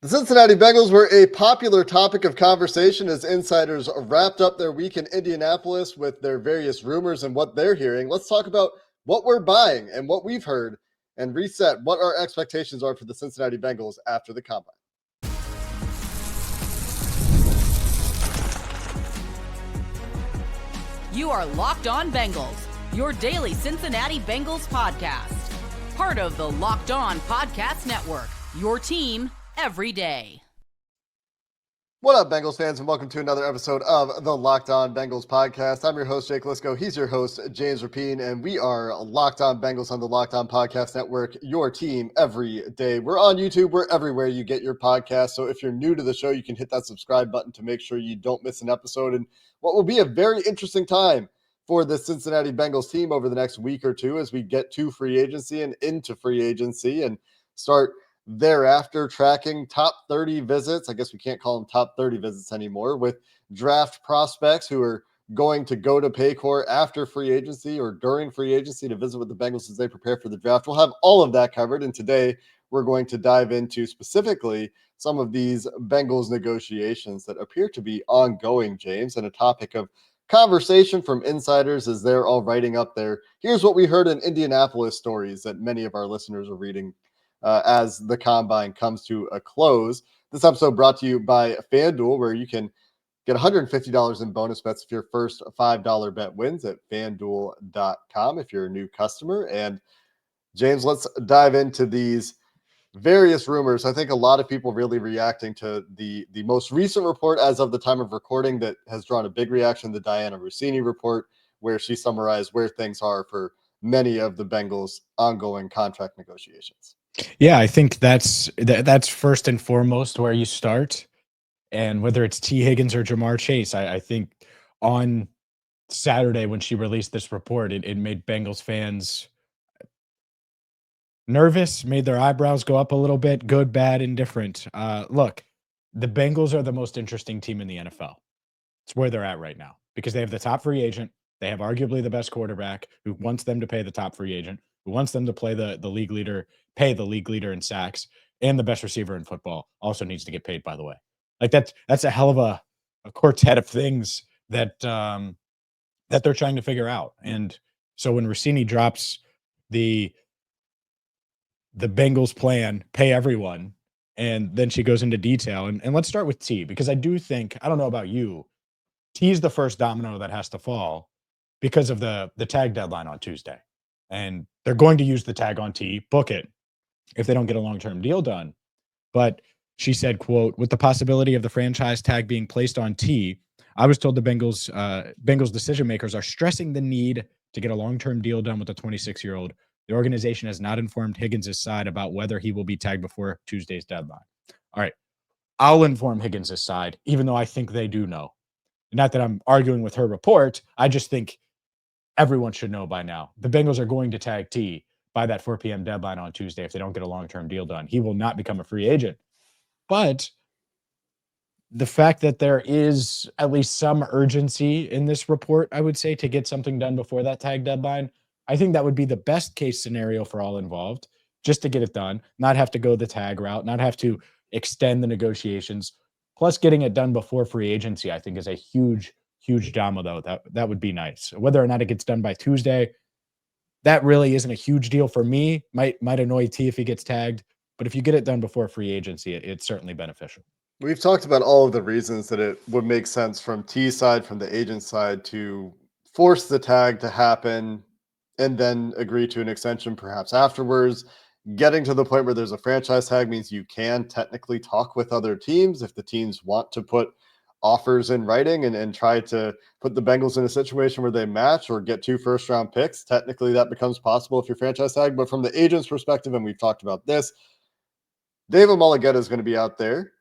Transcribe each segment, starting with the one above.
The Cincinnati Bengals were a popular topic of conversation as insiders wrapped up their week in Indianapolis with their various rumors and what they're hearing. Let's talk about what we're buying and what we've heard and reset what our expectations are for the Cincinnati Bengals after the combine. You are Locked On Bengals, your daily Cincinnati Bengals podcast. Part of the Locked On Podcast Network, your team every day. What up, Bengals fans, and welcome to another episode of the Locked On Bengals podcast. I'm your host, Jake Liscow. He's your host, James Rapien, and we are Locked On Bengals on the Locked On Podcast Network, your team every day. We're on YouTube. We're everywhere you get your podcast. So if you're new to the show, you can hit that subscribe button to make sure you don't miss an episode. And what will be a very interesting time for the Cincinnati Bengals team over the next week or two as we get to free agency and into free agency and start thereafter tracking top 30 visits. I guess we can't call them top 30 visits anymore, with draft prospects who are going to go to Paycor after free agency or during free agency to visit with the Bengals as they prepare for the draft. We'll have all of that covered. And today we're going to dive into specifically some of these Bengals negotiations that appear to be ongoing, James, and a topic of conversation from insiders as they're all writing up their "here's what we heard in Indianapolis" stories that many of our listeners are reading as the combine comes to a close. This episode brought to you by FanDuel, where you can get $150 in bonus bets if your first $5 bet wins at FanDuel.com if you're a new customer. And James, let's dive into these various rumors. I think a lot of people really reacting to the most recent report as of the time of recording that has drawn a big reaction, the Diana Rossini report, where she summarized where things are for many of the Bengals' ongoing contract negotiations. Yeah, I think that's first and foremost where you start. And whether it's Tee Higgins or Jamar Chase, I think on Saturday when she released this report, it made Bengals fans nervous, made their eyebrows go up a little bit, good, bad, indifferent. Look, the Bengals are the most interesting team in the NFL. It's where they're at right now because they have the top free agent. They have arguably the best quarterback who wants them to pay the top free agent, who wants them to play the league leader, pay the league leader in sacks, and the best receiver in football also needs to get paid, by the way. Like that's a hell of a quartet of things that they're trying to figure out. And so when Rossini drops the Bengals plan, pay everyone, and then she goes into detail. And let's start with T, because I do think, I don't know about you, T's the first domino that has to fall because of the tag deadline on Tuesday. And they're going to use the tag on T, book it, if they don't get a long-term deal done. But she said, quote, "With the possibility of the franchise tag being placed on T, I was told the Bengals decision makers are stressing the need to get a long-term deal done with the 26-year-old. The organization has not informed Higgins' side about whether he will be tagged before Tuesday's deadline." All right, I'll inform Higgins' side, even though I think they do know. Not that I'm arguing with her report. I just think everyone should know by now. The Bengals are going to tag T by that 4 p.m. deadline on Tuesday if they don't get a long-term deal done. He will not become a free agent. But the fact that there is at least some urgency in this report, I would say, to get something done before that tag deadline, I think that would be the best case scenario for all involved, just to get it done, not have to go the tag route, not have to extend the negotiations. Plus, getting it done before free agency, I think, is a huge, huge domino. That would be nice. Whether or not it gets done by Tuesday, that really isn't a huge deal for me. Might annoy T if he gets tagged, but if you get it done before free agency, it's certainly beneficial. We've talked about all of the reasons that it would make sense from T's side, from the agent side, to force the tag to happen and then agree to an extension perhaps afterwards. Getting to the point where there's a franchise tag means you can technically talk with other teams if the teams want to put offers in writing and try to put the Bengals in a situation where they match or get 2 first-round picks. Technically, that becomes possible if you're franchise tag. But from the agent's perspective, and we've talked about this, David Mulligetta is going to be out there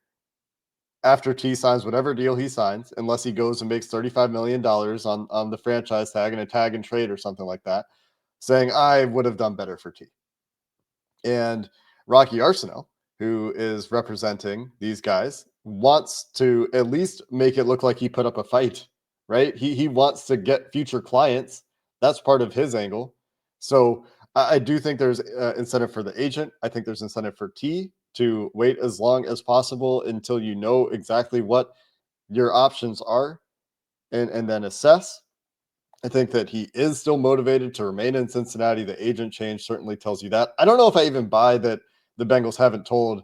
after T signs whatever deal he signs, unless he goes and makes $35 million on the franchise tag and a tag and trade or something like that, saying, I would have done better for T. And Rocky Arsenault, who is representing these guys, wants to at least make it look like he put up a fight, right? He wants to get future clients. That's part of his angle. So I do think there's incentive for the agent. I think there's incentive for T to wait as long as possible until you know exactly what your options are and then assess. I think that he is still motivated to remain in Cincinnati. The agent change certainly tells you that. I don't know if I even buy that the Bengals haven't told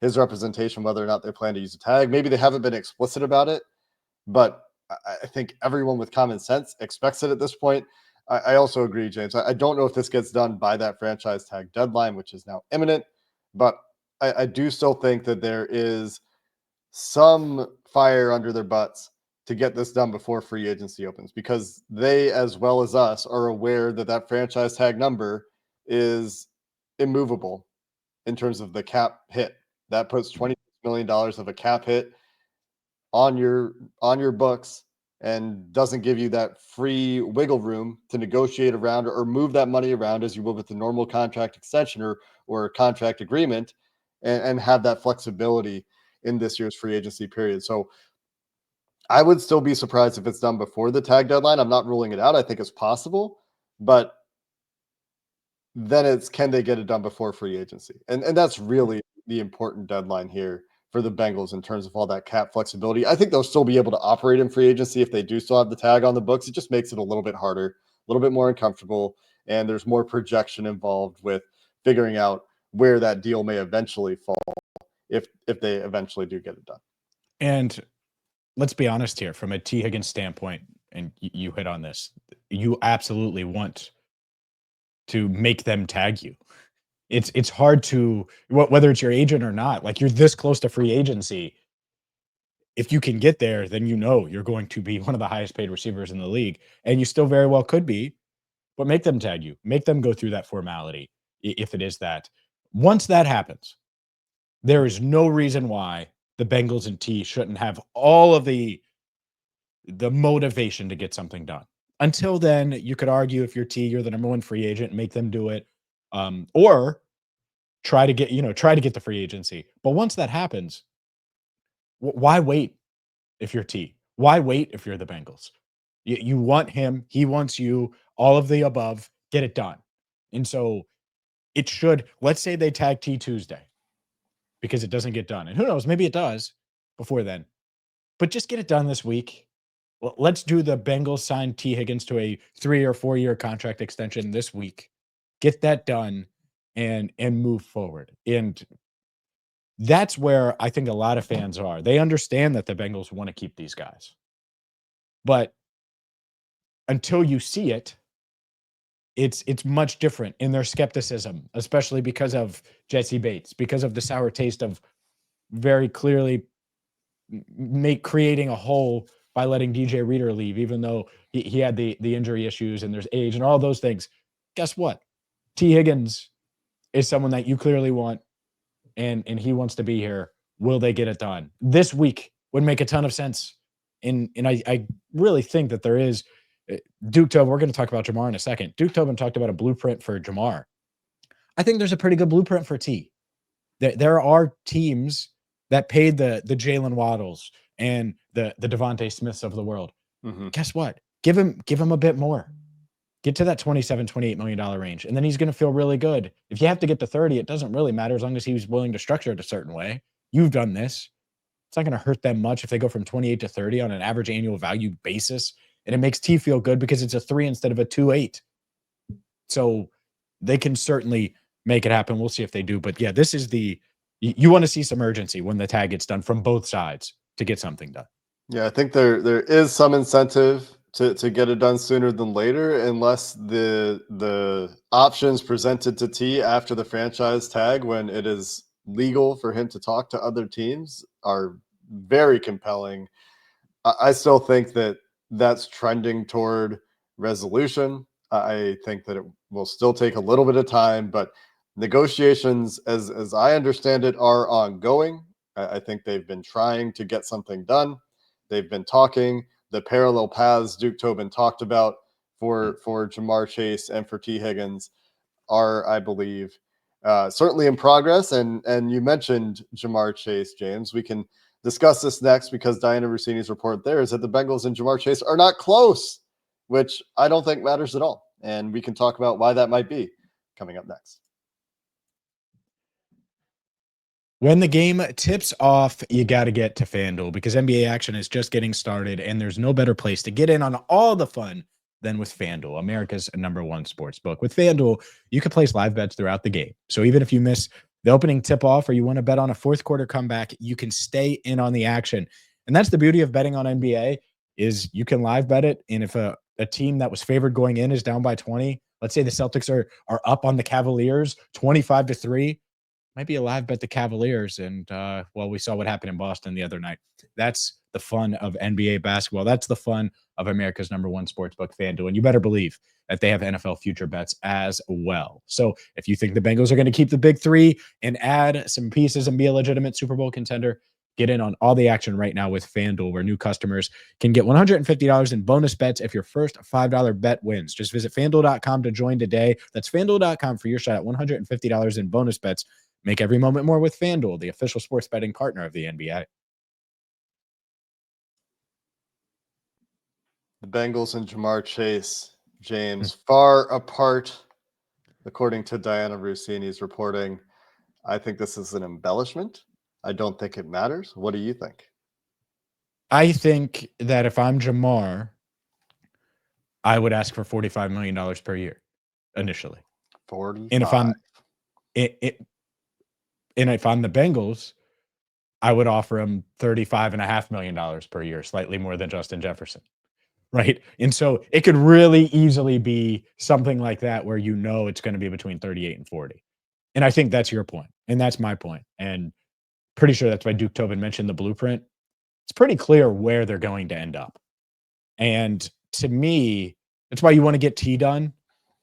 his representation whether or not they plan to use a tag. Maybe they haven't been explicit about it, but I think everyone with common sense expects it at this point. I also agree, James. I don't know if this gets done by that franchise tag deadline, which is now imminent, but I do still think that there is some fire under their butts to get this done before free agency opens, because they, as well as us, are aware that that franchise tag number is immovable in terms of the cap hit. That puts $20 million of a cap hit on your books and doesn't give you that free wiggle room to negotiate around or move that money around as you would with the normal contract extension or contract agreement, and have that flexibility in this year's free agency period. So I would still be surprised if it's done before the tag deadline. I'm not ruling it out. I think it's possible, but then it's, can they get it done before free agency? And that's really the important deadline here for the Bengals in terms of all that cap flexibility. I think they'll still be able to operate in free agency if they do still have the tag on the books. It just makes it a little bit harder, a little bit more uncomfortable, and there's more projection involved with figuring out where that deal may eventually fall if they eventually do get it done. And let's be honest here, from a Tee Higgins standpoint, and you hit on this, you absolutely want to make them tag you. It's hard to, whether it's your agent or not, like, you're this close to free agency. If you can get there, then you're going to be one of the highest paid receivers in the league, and you still very well could be, but make them tag you, make them go through that formality if it is that. Once that happens, there is no reason why the Bengals and T shouldn't have all of the motivation to get something done. Until then, you could argue, if you're T, you're the number one free agent, make them do it, or try to get the free agency. But once that happens, why wait if you're T? Why wait if you're the Bengals? You want him, he wants you, all of the above, get it done. And so it should, let's say they tag T Tuesday because it doesn't get done. And who knows, maybe it does before then. But just get it done this week. Well, let's do the Bengals sign Tee Higgins to a 3 or 4 year contract extension this week. Get that done and move forward. And that's where I think a lot of fans are. They understand that the Bengals want to keep these guys. But until you see it, it's much different in their skepticism, especially because of Jesse Bates, because of the sour taste of very clearly creating a hole by letting DJ Reader leave, even though he had the injury issues and there's age and all those things. Guess what? Tee Higgins is someone that you clearly want, and he wants to be here. Will they get it done? This week would make a ton of sense. And I really think that there is Duke Tobin. We're going to talk about Jamar in a second. Duke Tobin talked about a blueprint for Jamar. I think there's a pretty good blueprint for T. There are teams that paid the Jalen Waddles and the Devontae Smiths of the world. Mm-hmm. Guess what? Give him a bit more. Get to that $27-28 million range, and then he's going to feel really good. If you have to get to 30, it doesn't really matter as long as he was willing to structure it a certain way. You've done this. It's not going to hurt them much if they go from 28 to 30 on an average annual value basis, and it makes T feel good because it's a 3 instead of a 2.8. So they can certainly make it happen. We'll see if they do. But yeah, this is you want to see some urgency when the tag gets done from both sides to get something done. Yeah, I think there is some incentive to get it done sooner than later, unless the options presented to T after the franchise tag, when it is legal for him to talk to other teams, are very compelling. I still think that that's trending toward resolution. I think that it will still take a little bit of time, but negotiations, as I understand it, are ongoing. I think they've been trying to get something done. They've been talking. The parallel paths Duke Tobin talked about for Jamar Chase and for Tee Higgins are, I believe, certainly in progress. And you mentioned Jamar Chase, James. We can discuss this next, because Diana Rossini's report there is that the Bengals and Jamar Chase are not close, which I don't think matters at all. And we can talk about why that might be coming up next. When the game tips off, you got to get to FanDuel because NBA action is just getting started, and there's no better place to get in on all the fun than with FanDuel, America's #1 sports book. With FanDuel, you can place live bets throughout the game. So even if you miss the opening tip-off or you want to bet on a fourth quarter comeback, you can stay in on the action. And that's the beauty of betting on NBA is you can live bet it, and if a team that was favored going in is down by 20, let's say the Celtics are up on the Cavaliers 25-3, might be a live bet the Cavaliers. And well, we saw what happened in Boston the other night. That's the fun of NBA basketball. That's the fun of America's #1 sportsbook, FanDuel. And you better believe that they have NFL future bets as well. So if you think the Bengals are going to keep the big three and add some pieces and be a legitimate Super Bowl contender, get in on all the action right now with FanDuel, where new customers can get $150 in bonus bets if your first $5 bet wins. Just visit FanDuel.com to join today. That's FanDuel.com for your shot at $150 in bonus bets. Make every moment more with FanDuel, the official sports betting partner of the NBA. The Bengals and Jamar Chase, James, far apart, according to Diana Rossini's reporting. I think this is an embellishment. I don't think it matters. What do you think? I think that if I'm Jamar, I would ask for $45 million per year initially. 45. And if I'm the Bengals, I would offer him $35.5 million per year, slightly more than Justin Jefferson. Right. And so it could really easily be something like that where it's going to be between 38 and 40. And I think that's your point. And that's my point. And pretty sure that's why Duke Tobin mentioned the blueprint. It's pretty clear where they're going to end up. And to me, that's why you want to get T done,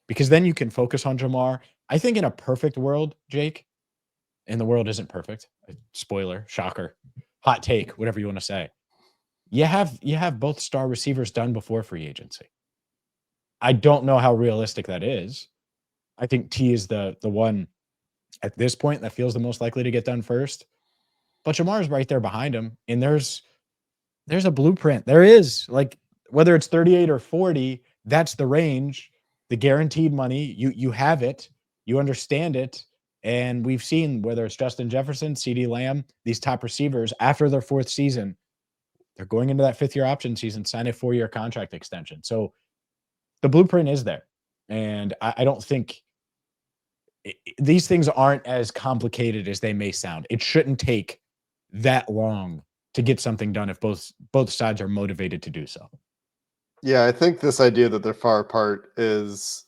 because then you can focus on Jamar. I think in a perfect world, Jake, and the world isn't perfect. Spoiler, shocker, hot take, whatever you want to say. You have both star receivers done before free agency. I don't know how realistic that is. I think T is the one at this point that feels the most likely to get done first. But Jamar's right there behind him, and there's a blueprint. There is, like, whether it's 38 or 40, that's the range. The guaranteed money, you have it, you understand it. And we've seen whether it's Justin Jefferson, CeeDee Lamb, these top receivers after their fourth season, they're going into that fifth-year option season, sign a 4-year contract extension. So the blueprint is there. And I don't think these things aren't as complicated as they may sound. It shouldn't take that long to get something done if both sides are motivated to do so. Yeah, I think this idea that they're far apart is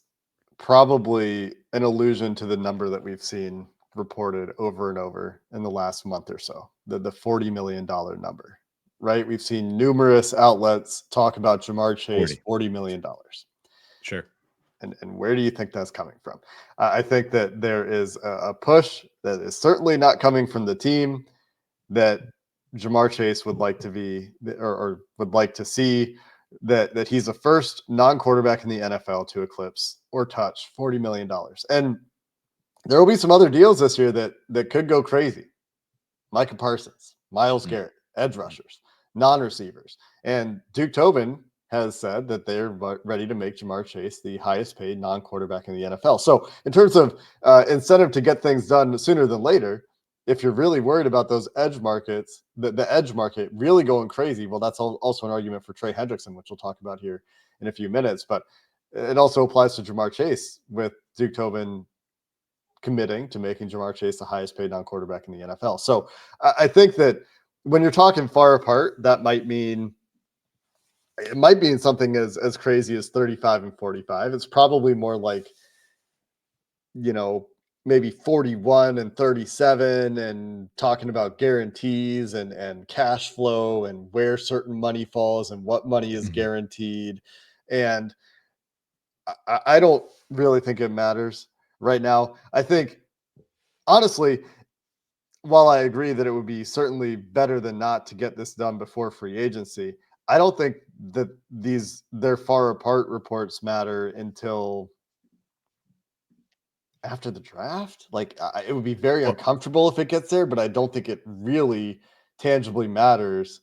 probably an allusion to the number that we've seen reported over and over in the last month or so, the $40 million number, right? We've seen numerous outlets talk about Jamar Chase, $40 million. Sure. And where do you think that's coming from? I think that there is a push that is certainly not coming from the team that Jamar Chase would like to be or would like to see that he's the first non-quarterback in the NFL to eclipse or touch $40 million. And there will be some other deals this year that could go crazy. Micah Parsons, Myles Garrett, edge rushers, non-receivers. And Duke Tobin has said that they're ready to make Jamar Chase the highest paid non-quarterback in the NFL. So in terms of incentive to get things done sooner than later, if you're really worried about those edge markets, the edge market really going crazy, well, that's also an argument for Trey Hendrickson, which we'll talk about here in a few minutes. But it also applies to Jamar Chase, with Duke Tobin committing to making Jamar Chase the highest paid non-quarterback in the NFL. So I think that when you're talking far apart, that might mean something as crazy as 35 and 45. It's probably more like, maybe 41 and 37, and talking about guarantees and cash flow and where certain money falls and what money is guaranteed. And I don't really think it matters right now. I think, honestly, while I agree that it would be certainly better than not to get this done before free agency, I don't think that their far apart reports matter until after the draft. Like, it would be very uncomfortable if it gets there, but I don't think it really tangibly matters.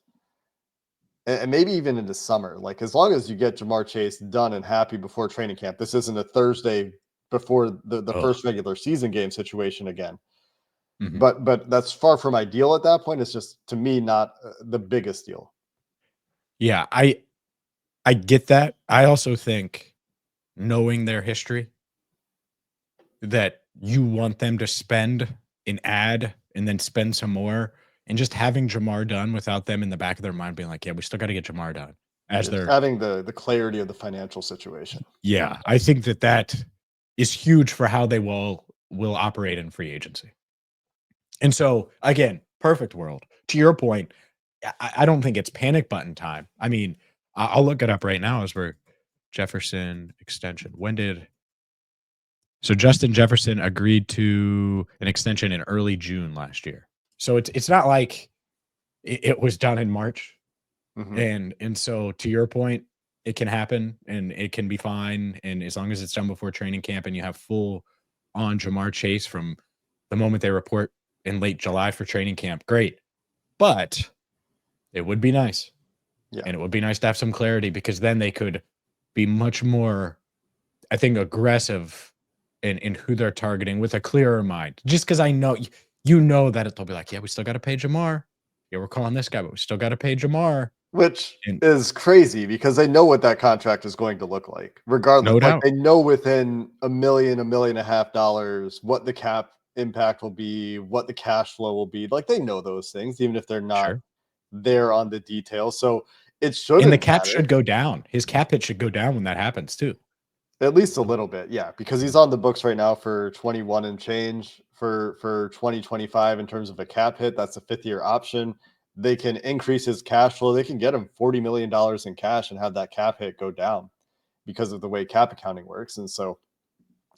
And maybe even into summer, like, as long as you get Jamar Chase done and happy before training camp. This isn't a Thursday before the first regular season game situation again. But that's far from ideal at that point. It's just, to me, not the biggest deal. Yeah, I get that. I also think, knowing their history, that you want them to spend and add and then spend some more, and just having Jamar done without them in the back of their mind being like, yeah, we still got to get Jamar done as Just they're having the clarity of the financial situation. yeah, I think that is huge for how they will operate in free agency. And so, again, perfect world. To your point, I don't think it's panic button time. I mean, I'll look it up right now as we're Jefferson extension. When did so Justin Jefferson agreed to an extension in early June last year. So it's not like it was done in March. And so, to your point, it can happen and it can be fine. And as long as it's done before training camp and you have full on Jamar Chase from the moment they report in late July for training camp, great. But it would be nice. Yeah. And it would be nice to have some clarity, because then they could be much more, I think, aggressive in who they're targeting with a clearer mind. Just because I know, that they'll be like, yeah, we still got to pay Jamar. Yeah, we're calling this guy, but we still got to pay Jamar. Which And is crazy because they know what that contract is going to look like, regardless. no Like, doubt. they know within $1.5 million what the cap impact will be, what the cash flow will be. Like, they know those things, even if they're not Sure. there on the details. So it And the shouldn't cap matter, should go down. His cap hit should go down when that happens too. at least a little bit. Yeah, because he's on the books right now for 21 and change for 2025 in terms of a cap hit. That's a 5th-year option. They can increase his cash flow. They can get him $40 million in cash and have that cap hit go down because of the way cap accounting works. And so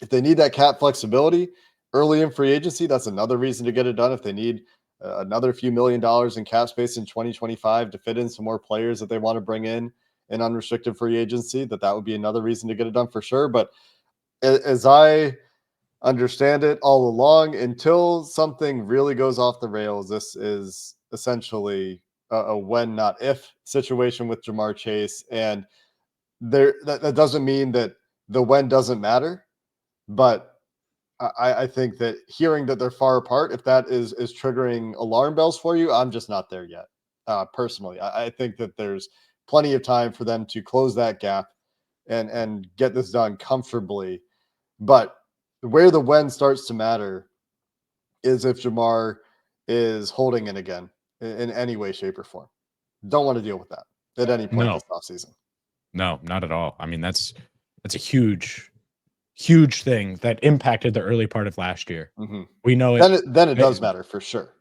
if they need that cap flexibility early in free agency, that's another reason to get it done. If they need another few $1,000,000 in cap space in 2025 to fit in some more players that they want to bring in unrestricted free agency, that would be another reason to get it done for sure. But as I understand it all along, until something really goes off the rails, this is essentially a when, not if situation with Jamar Chase. And that doesn't mean that the when doesn't matter, but I think that hearing that they're far apart, if that is triggering alarm bells for you, I'm just not there yet. Personally, I think that there's plenty of time for them to close that gap and get this done comfortably. But where the when starts to matter is if Jamar is holding it again in any way, shape, or form. Don't want to deal with that at any point No, this offseason. no, not at all. I mean, that's a huge, huge thing that impacted the early part of last year. We know it. Then it They, does matter for sure.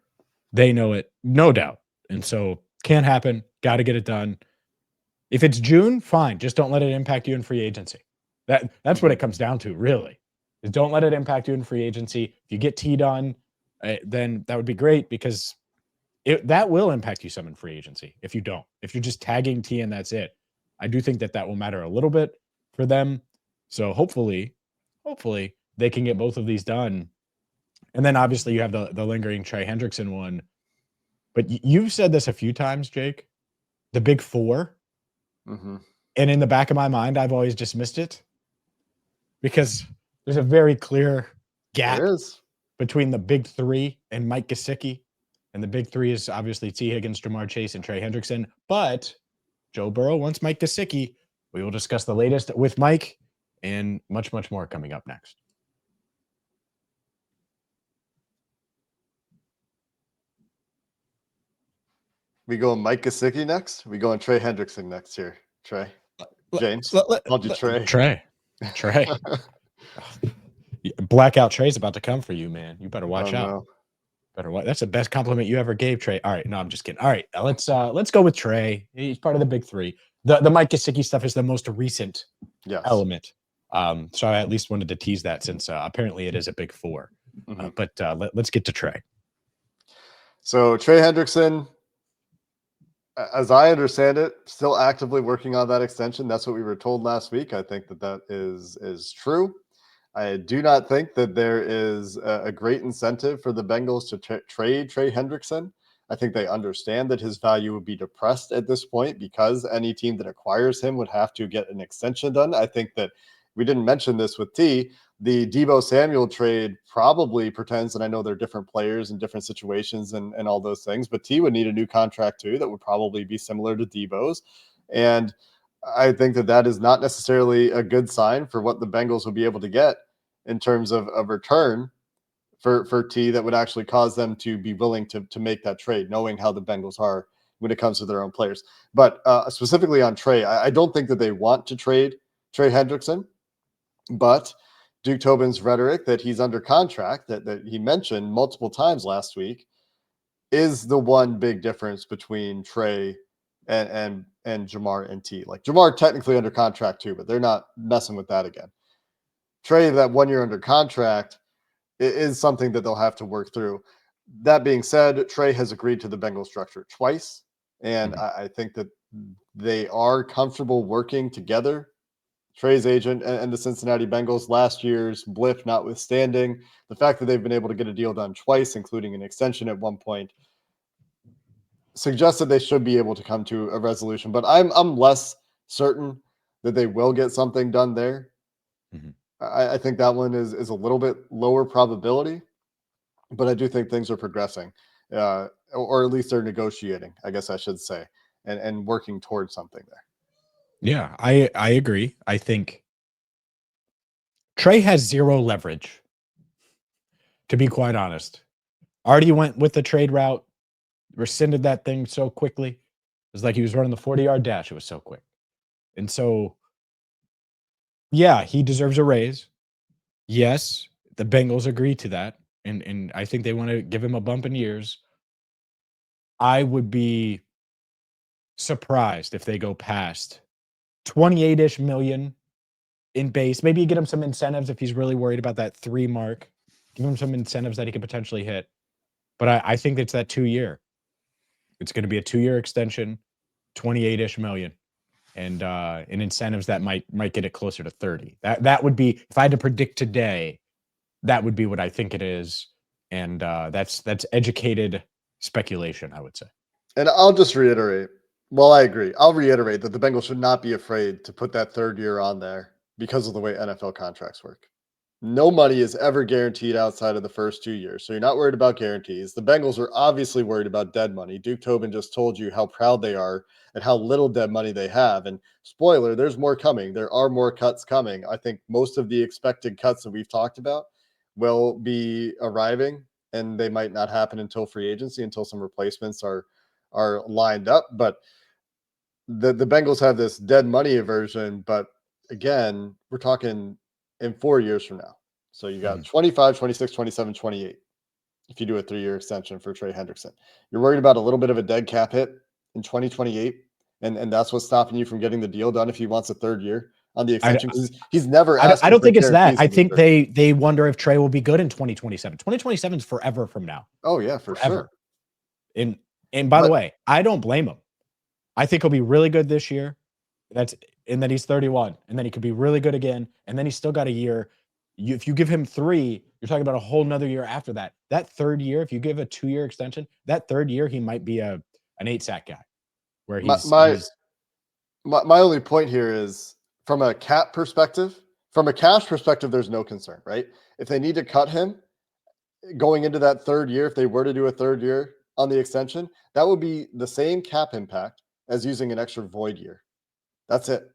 they know it, no doubt. And so, can't happen. Got to get it done. If it's June, fine. Just don't let it impact you in free agency. That's what it comes down to, really. Is don't let it impact you in free agency. If you get T done, then that would be great, because that will impact you some in free agency. If you don't, if you're just tagging T and that's it, I do think that will matter a little bit for them. So hopefully they can get both of these done. And then obviously you have the lingering Trey Hendrickson one. But you've said this a few times, Jake, the big four. And in the back of my mind, I've always dismissed it, because there's a very clear gap between the big three and Mike Gesicki. And the big three is obviously Tee Higgins, Jamar Chase, and Trey Hendrickson. But Joe Burrow wants Mike Gesicki. We will discuss the latest with Mike and much, much more coming up next. We going Mike Gesicki next? We going Trey Hendrickson next here, Trey? James? Called you Trey. Trey. Blackout Trey's about to come for you, man. You better watch out. No. Better watch. That's the best compliment you ever gave, Trey. All right, no, I'm just kidding. All right, let's go with Trey. He's part of the big three. The Mike Gesicki stuff is the most recent element. So I at least wanted to tease that, since apparently it is a big four. But let's get to Trey. So Trey Hendrickson, as I understand it, still actively working on that extension. That's what we were told last week. I think that is true. I do not think that there is a great incentive for the Bengals to trade Trey Hendrickson. I think they understand that his value would be depressed at this point, because any team that acquires him would have to get an extension done. I think that we didn't mention this with T. The Deebo Samuel trade probably pretends, and I know they're different players in different situations and all those things, but T would need a new contract too that would probably be similar to Deebo's. And I think that is not necessarily a good sign for what the Bengals would be able to get in terms of a return for T that would actually cause them to be willing to make that trade, knowing how the Bengals are when it comes to their own players. But specifically on Trey, I don't think that they want to trade Trey Hendrickson, but Duke Tobin's rhetoric that he's under contract that he mentioned multiple times last week is the one big difference between Trey and Jamar and T. Like Jamar technically under contract too, but they're not messing with that again. Trey, that 1 year under contract, is something that they'll have to work through. That being said, Trey has agreed to the Bengals structure twice, and I think that they are comfortable working together. Trey's agent and the Cincinnati Bengals, last year's blip notwithstanding, the fact that they've been able to get a deal done twice, including an extension at one point, suggests that they should be able to come to a resolution. But I'm less certain that they will get something done there. I think that one is a little bit lower probability, but I do think things are progressing, or at least they're negotiating, I guess I should say, and working towards something there. Yeah, I agree. I think Trey has zero leverage, to be quite honest. Already went with the trade route, rescinded that thing so quickly. It was like he was running the 40-yard dash. It was so quick. And so, yeah, he deserves a raise. Yes, the Bengals agree to that. And I think they want to give him a bump in years. I would be surprised if they go past 28-ish million in base. Maybe you get him some incentives if he's really worried about that 3 mark. Give him some incentives that he could potentially hit. But I think it's that 2 year. It's going to be a 2-year extension, 28-ish million. And in incentives that might get it closer to 30. That would be, if I had to predict today, that would be what I think it is. And that's educated speculation, I would say. And I'll just reiterate. Well, I agree. I'll reiterate that the Bengals should not be afraid to put that 3rd year on there because of the way NFL contracts work. No money is ever guaranteed outside of the first 2 years. So you're not worried about guarantees. The Bengals are obviously worried about dead money. Duke Tobin just told you how proud they are and how little dead money they have. And spoiler, there's more coming. There are more cuts coming. I think most of the expected cuts that we've talked about will be arriving, and they might not happen until free agency, until some replacements are lined up. But the Bengals have this dead money aversion, but again, we're talking in 4 years from now. So you got 25, 26, 27, 28. If you do a 3-year extension for Trey Hendrickson, you're worried about a little bit of a dead cap hit in 2028. And that's what's stopping you from getting the deal done if he wants a 3rd year on the extension. He's never asked. I don't think it's that. I think they wonder if Trey will be good in 2027. 2027 is forever from now. Oh yeah, for sure. And by the way, I don't blame him. I think he'll be really good this year. And then he's 31, and then he could be really good again, and then he's still got a year. If you give him 3, you're talking about a whole nother year after that. That 3rd year, if you give a 2-year extension, that 3rd year he might be an 8-sack guy. Where my only point here is from a cap perspective, from a cash perspective, there's no concern, right? If they need to cut him going into that 3rd year, if they were to do a 3rd year on the extension, that would be the same cap impact as using an extra void year. That's it.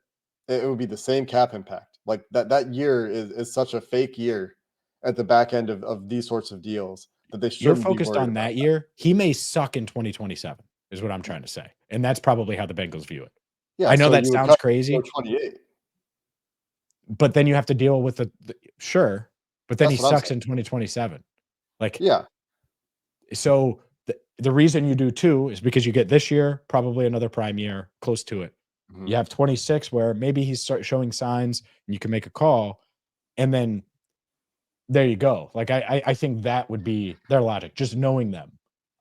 It would be the same cap impact. Like that year is such a fake year at the back end of these sorts of deals that they shouldn't. You're focused on that year. He may suck in 2027 is what I'm trying to say. And that's probably how the Bengals view it. Yeah, I know that sounds crazy. 28. But then you have to deal with sure. But then he sucks in 2027. Like, yeah. So the reason you do 2 is because you get this year, probably another prime year, close to it. You have 26 where maybe he's showing signs and you can make a call. And then there you go. Like, I think that would be their logic, just knowing them.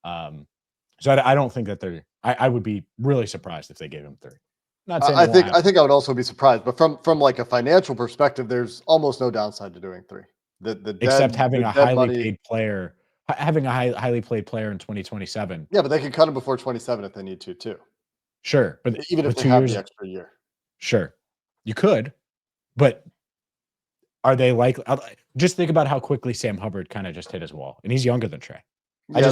So I don't think that I would be really surprised if they gave him 3. Not saying I think I would also be surprised, but from like a financial perspective, there's almost no downside to doing 3. Except having a highly paid player, having a highly played player in 2027. Yeah, but they can cut him before 27 if they need to too. Sure, but even if they have the extra year. Sure, you could, but Are they like? Just think about how quickly Sam Hubbard kind of just hit his wall, and he's younger than Trey. Yeah,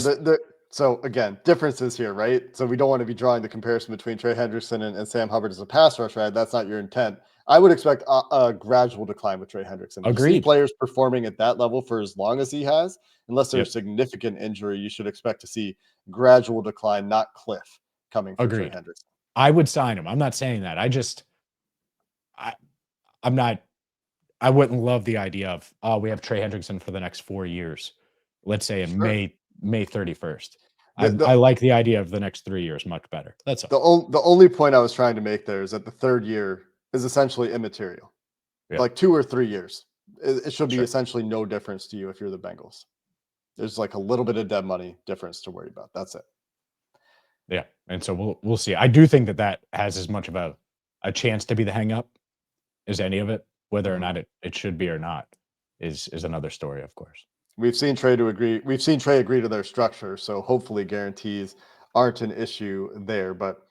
so again, differences here, right? So we don't want to be drawing the comparison between Trey Hendrickson and Sam Hubbard as a pass rush, right? That's not your intent. I would expect a gradual decline with Trey Hendrickson. If you see Agreed. players performing at that level for as long as he has, unless there's Yep. significant injury, you should expect to see gradual decline, not cliff, coming from Trey Agreed. Hendrickson. I would sign him. I'm not saying that. I'm not. I wouldn't love the idea of we have Trey Hendrickson for the next 4 years. Let's say in Sure. May 31st. The, I like the idea of the next 3 years much better. That's all. the only point I was trying to make there is that the third year is essentially immaterial. Yeah. Like 2 or 3 years. It should be Sure. essentially no difference to you if you're the Bengals. There's like a little bit of dead money difference to worry about. That's it. Yeah, and so we'll see. I do think that has as much of a chance to be the hang up as any of it. Whether or not it should be or not is another story, of course. We've seen Trey agree to their structure, so hopefully guarantees aren't an issue there. But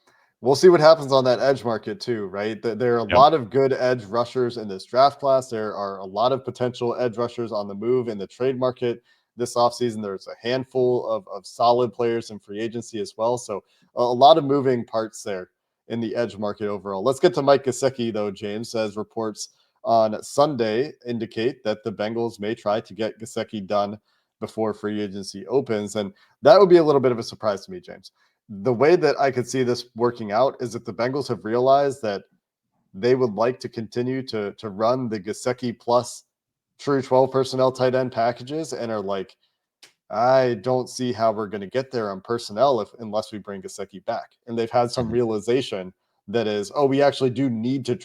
we'll see what happens on that edge market too, right? There are a lot of good edge rushers in this draft class. There are a lot of potential edge rushers on the move in the trade market this offseason. There's a handful of solid players in free agency as well. So a lot of moving parts there in the edge market overall. Let's get to Mike Gesicki, though, James, as reports on Sunday indicate that the Bengals may try to get Gesicki done before free agency opens. And that would be a little bit of a surprise to me, James. The way that I could see this working out is that the Bengals have realized that they would like to continue to run the Gesicki plus true 12 personnel tight end packages and are like, I don't see how we're going to get there on personnel unless we bring Gesicki back. And they've had some realization that is, we actually do need to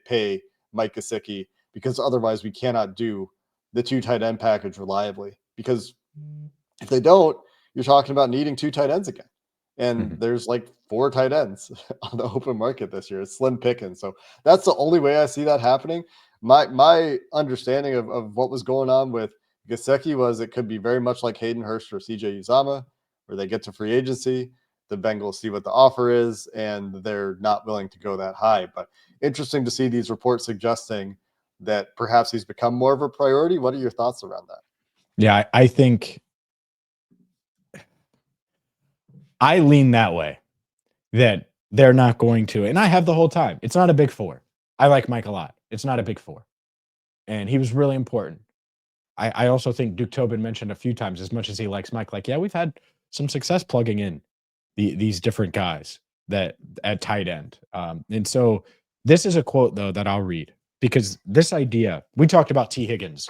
pay Mike Gesicki because otherwise we cannot do the 2 tight end package reliably. Because if they don't, you're talking about needing 2 tight ends again. And there's like 4 tight ends on the open market this year. It's slim pickings. So that's the only way I see that happening. My understanding of what was going on with Gesicki was it could be very much like Hayden Hurst or CJ Uzomah, where they get to free agency, the Bengals see what the offer is, and they're not willing to go that high. But interesting to see these reports suggesting that perhaps he's become more of a priority. What are your thoughts around that? Yeah, I think I lean that way, that they're not going to. And I have the whole time. It's not a big 4. I like Mike a lot. It's not a big 4. And he was really important. I also think Duke Tobin mentioned a few times, as much as he likes Mike, like, yeah, we've had some success plugging in these different guys that at tight end. And so this is a quote, though, that I'll read, because this idea, we talked about Tee Higgins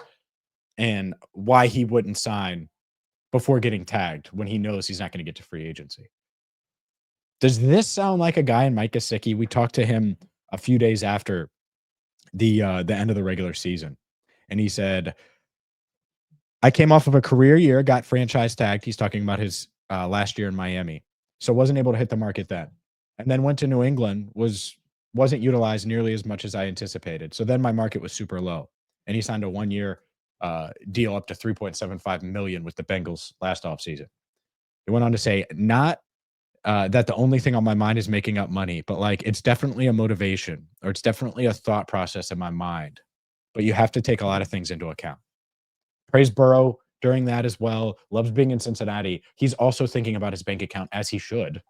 and why he wouldn't sign before getting tagged when he knows he's not going to get to free agency. Does this sound like a guy in Mike Gesicki? We talked to him a few days after the end of the regular season, and he said, I came off of a career year, got franchise tagged. He's talking about his last year in Miami. So wasn't able to hit the market then. And then went to New England, wasn't utilized nearly as much as I anticipated. So then my market was super low. And he signed a 1-year deal up to $3.75 million with the Bengals last offseason. He went on to say, not that the only thing on my mind is making up money, but like it's definitely a motivation, or it's definitely a thought process in my mind. But you have to take a lot of things into account. Praise Burrow during that as well. Loves being in Cincinnati. He's also thinking about his bank account, as he should.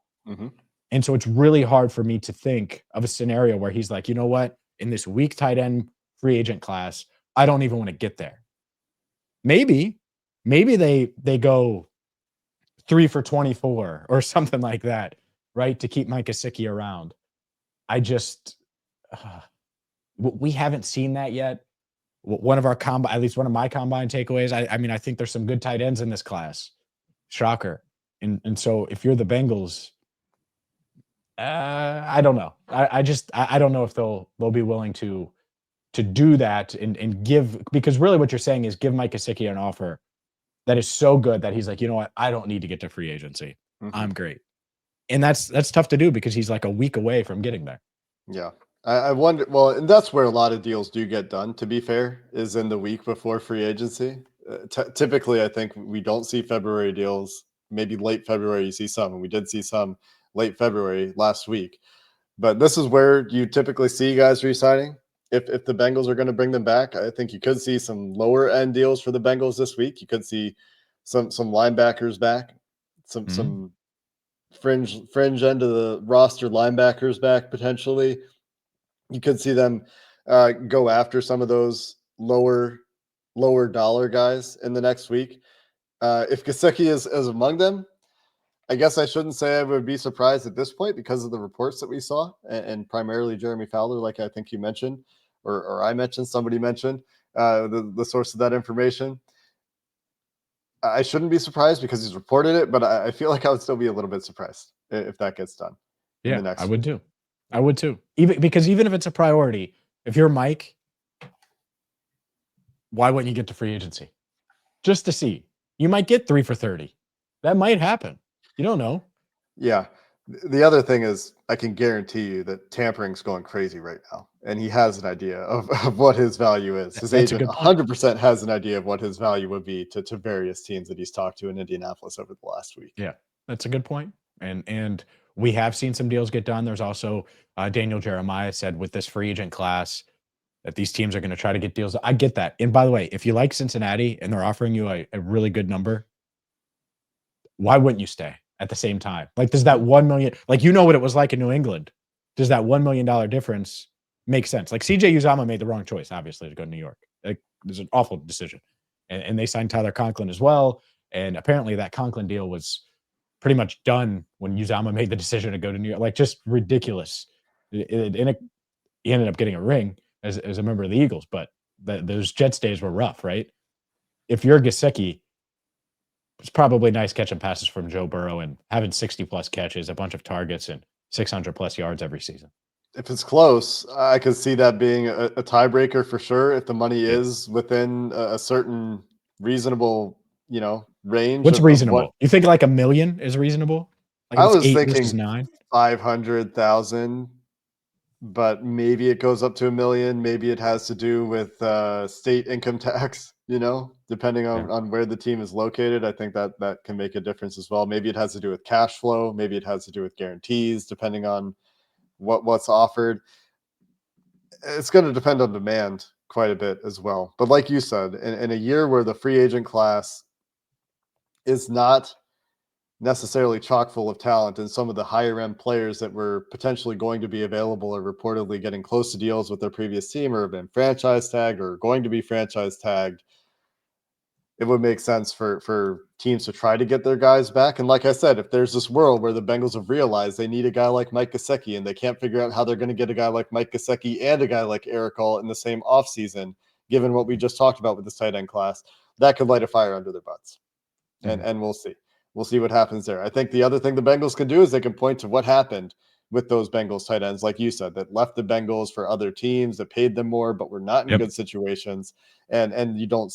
And so it's really hard for me to think of a scenario where he's like, you know what? In this weak tight end free agent class, I don't even want to get there. Maybe they go 3 for 24 or something like that, right? To keep Mike Gesicki around. I just, we haven't seen that yet. One of our at least one of my combine takeaways. I mean, I think there's some good tight ends in this class. Shocker. And so if you're the Bengals, I don't know. I don't know if they'll be willing to do that and give, because really what you're saying is give Mike Gesicki an offer that is so good that he's like, you know what, I don't need to get to free agency. I'm great. And that's tough to do because he's like a week away from getting there. Yeah. I wonder, well, and that's where a lot of deals do get done, to be fair, is in the week before free agency. Typically, I think we don't see February deals. Maybe late February, you see some, and we did see some late February last week. But this is where you typically see guys re-signing if the Bengals are going to bring them back, I think you could see some lower end deals for the Bengals this week. You could see some linebackers back, some fringe end of the roster linebackers back potentially. You could see them go after some of those lower dollar guys in the next week. If Gesicki is among them, I guess I shouldn't say I would be surprised at this point because of the reports that we saw, and primarily Jeremy Fowler, like I think you mentioned, or I mentioned, somebody mentioned the source of that information. I shouldn't be surprised because he's reported it, but I feel like I would still be a little bit surprised if that gets done in the Yeah, next I week. would too. I would too. Even if it's a priority, if you're Mike, why wouldn't you get to free agency? Just to see. You might get 3 for 30. That might happen. You don't know. Yeah. The other thing is, I can guarantee you that tampering's going crazy right now, and he has an idea of what his value is. His That's a agent good point. 100% has an idea of what his value would be to various teams that he's talked to in Indianapolis over the last week. Yeah, that's a good point. And we have seen some deals get done. There's also Daniel Jeremiah said with this free agent class that these teams are going to try to get deals. I get that. And by the way, if you like Cincinnati and they're offering you a really good number, why wouldn't you stay at the same time? Like, does that 1 million, like, you know what it was like in New England? Does that $1 million difference make sense? Like, CJ Uzama made the wrong choice, obviously, to go to New York. Like, it was an awful decision. And they signed Tyler Conklin as well. And apparently that Conklin deal was pretty much done when Uzama made the decision to go to New York. Like, just ridiculous. He ended up getting a ring as a member of the Eagles, but those Jets days were rough, right? If you're Gesicki, it's probably nice catching passes from Joe Burrow and having 60-plus catches, a bunch of targets, and 600-plus yards every season. If it's close, I could see that being a tiebreaker for sure. If the money Yeah. is within a certain reasonable, range What's of reasonable? what You think like $1 million is reasonable? Like I if it's was 8 thinking, versus 9? 500,000, but maybe it goes up to $1 million. Maybe it has to do with state income tax, depending Yeah. on where the team is located. I think that can make a difference as well. Maybe it has to do with cash flow. Maybe it has to do with guarantees, depending on what's offered. It's going to depend on demand quite a bit as well. But like you said, in a year where the free agent class is not necessarily chock full of talent, and some of the higher end players that were potentially going to be available are reportedly getting close to deals with their previous team or have been franchise tagged or going to be franchise tagged, it would make sense for teams to try to get their guys back. And like I said, if there's this world where the Bengals have realized they need a guy like Mike Gesicki and they can't figure out how they're going to get a guy like Mike Gesicki and a guy like Eric All in the same offseason, given what we just talked about with this tight end class, that could light a fire under their butts. And we'll see. We'll see what happens there. I think the other thing the Bengals can do is they can point to what happened with those Bengals tight ends, like you said, that left the Bengals for other teams that paid them more, but were not in Yep. good situations. And you don't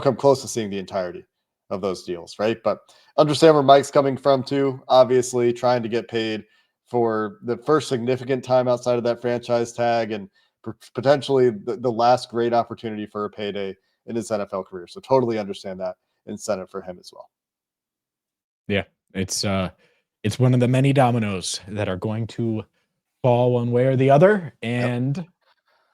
come close to seeing the entirety of those deals, right? But understand where Mike's coming from too. Obviously, trying to get paid for the first significant time outside of that franchise tag and potentially the last great opportunity for a payday in his NFL career. So totally understand that incentive for him as well. Yeah, it's one of the many dominoes that are going to fall one way or the other, and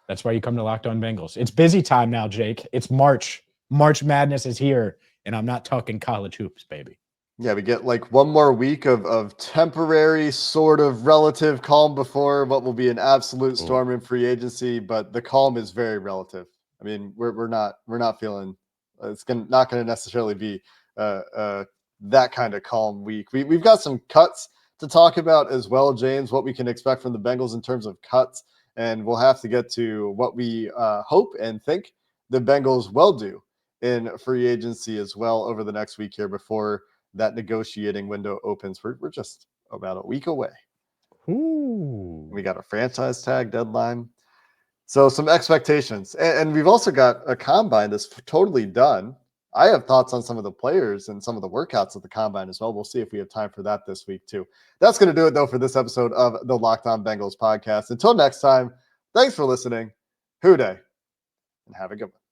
that's why you come to Locked On Bengals. It's busy time now, Jake. It's March. March Madness is here, and I'm not talking college hoops, baby. Yeah, we get like one more week of temporary sort of relative calm before what will be an absolute storm in free agency, but the calm is very relative. I mean, we're not feeling not going to necessarily be that kind of calm week. We've got some cuts to talk about as well, James, what we can expect from the Bengals in terms of cuts, and we'll have to get to what we hope and think the Bengals will do in free agency as well over the next week here before that negotiating window opens. We're just about a week away. Ooh. We got a franchise tag deadline. So some expectations. And we've also got a combine that's totally done. I have thoughts on some of the players and some of the workouts at the combine as well. We'll see if we have time for that this week too. That's going to do it though for this episode of the Locked On Bengals podcast. Until next time, thanks for listening. Hoo day, and have a good one.